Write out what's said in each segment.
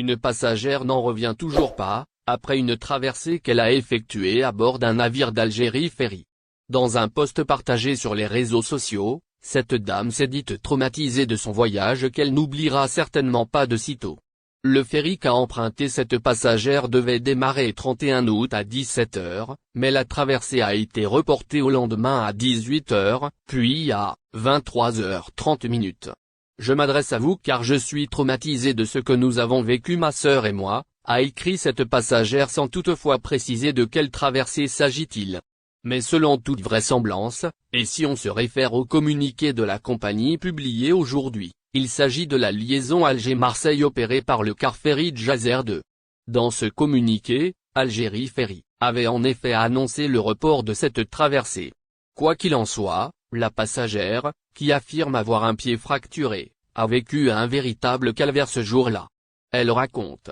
Une passagère n'en revient toujours pas, après une traversée qu'elle a effectuée à bord d'un navire d'Algérie Ferry. Dans un post partagé sur les réseaux sociaux, cette dame s'est dite traumatisée de son voyage qu'elle n'oubliera certainement pas de sitôt. Le ferry qu'a emprunté cette passagère devait démarrer le 31 août à 17 h, mais la traversée a été reportée au lendemain à 18 h, puis à 23h30. Je m'adresse à vous car je suis traumatisé de ce que nous avons vécu ma sœur et moi, a écrit cette passagère sans toutefois préciser de quelle traversée s'agit-il. Mais selon toute vraisemblance, et si on se réfère au communiqué de la compagnie publié aujourd'hui, il s'agit de la liaison Alger-Marseille opérée par le car ferry Jazer 2. Dans ce communiqué, Algérie Ferry avait en effet annoncé le report de cette traversée. Quoi qu'il en soit, la passagère, qui affirme avoir un pied fracturé, a vécu un véritable calvaire ce jour-là. Elle raconte: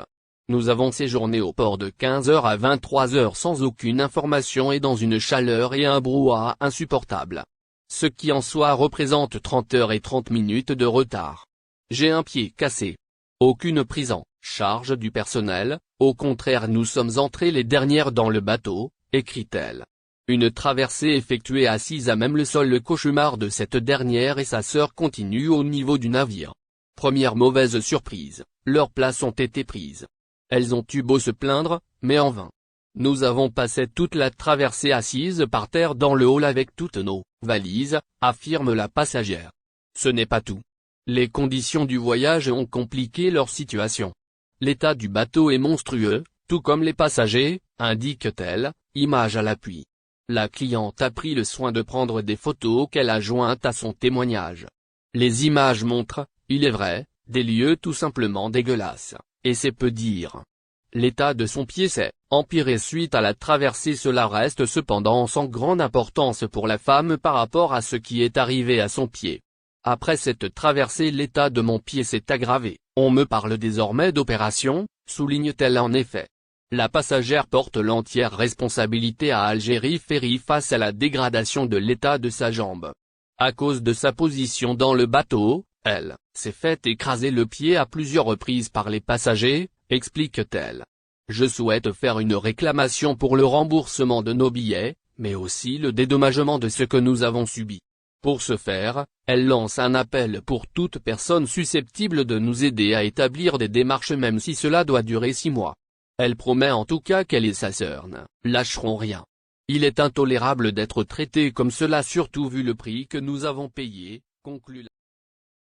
nous avons séjourné au port de 15 h à 23 h sans aucune information et dans une chaleur et un brouhaha insupportables. Ce qui en soi représente 30 h et 30 minutes de retard. J'ai un pied cassé. Aucune prise en charge du personnel, au contraire nous sommes entrés les dernières dans le bateau, écrit-elle. Une traversée effectuée assise à même le sol. Le cauchemar de cette dernière et sa sœur continue au niveau du navire. Première mauvaise surprise, leurs places ont été prises. Elles ont eu beau se plaindre, mais en vain. Nous avons passé toute la traversée assise par terre dans le hall avec toutes nos valises, affirme la passagère. Ce n'est pas tout. Les conditions du voyage ont compliqué leur situation. L'état du bateau est monstrueux, tout comme les passagers, indique-t-elle, image à l'appui. La cliente a pris le soin de prendre des photos qu'elle a jointes à son témoignage. Les images montrent, il est vrai, des lieux tout simplement dégueulasses, et c'est peu dire. L'état de son pied s'est empiré suite à la traversée. Cela reste cependant sans grande importance pour la femme par rapport à ce qui est arrivé à son pied. Après cette traversée, l'état de mon pied s'est aggravé. On me parle désormais d'opération, souligne-t-elle en effet. La passagère porte l'entière responsabilité à Algérie Ferry face à la dégradation de l'état de sa jambe. À cause de sa position dans le bateau, elle s'est fait écraser le pied à plusieurs reprises par les passagers, explique-t-elle. Je souhaite faire une réclamation pour le remboursement de nos billets, mais aussi le dédommagement de ce que nous avons subi. Pour ce faire, elle lance un appel pour toute personne susceptible de nous aider à établir des démarches même si cela doit durer 6 mois. Elle promet en tout cas qu'elle et sa sœur ne lâcheront rien. Il est intolérable d'être traité comme cela, surtout vu le prix que nous avons payé, conclut la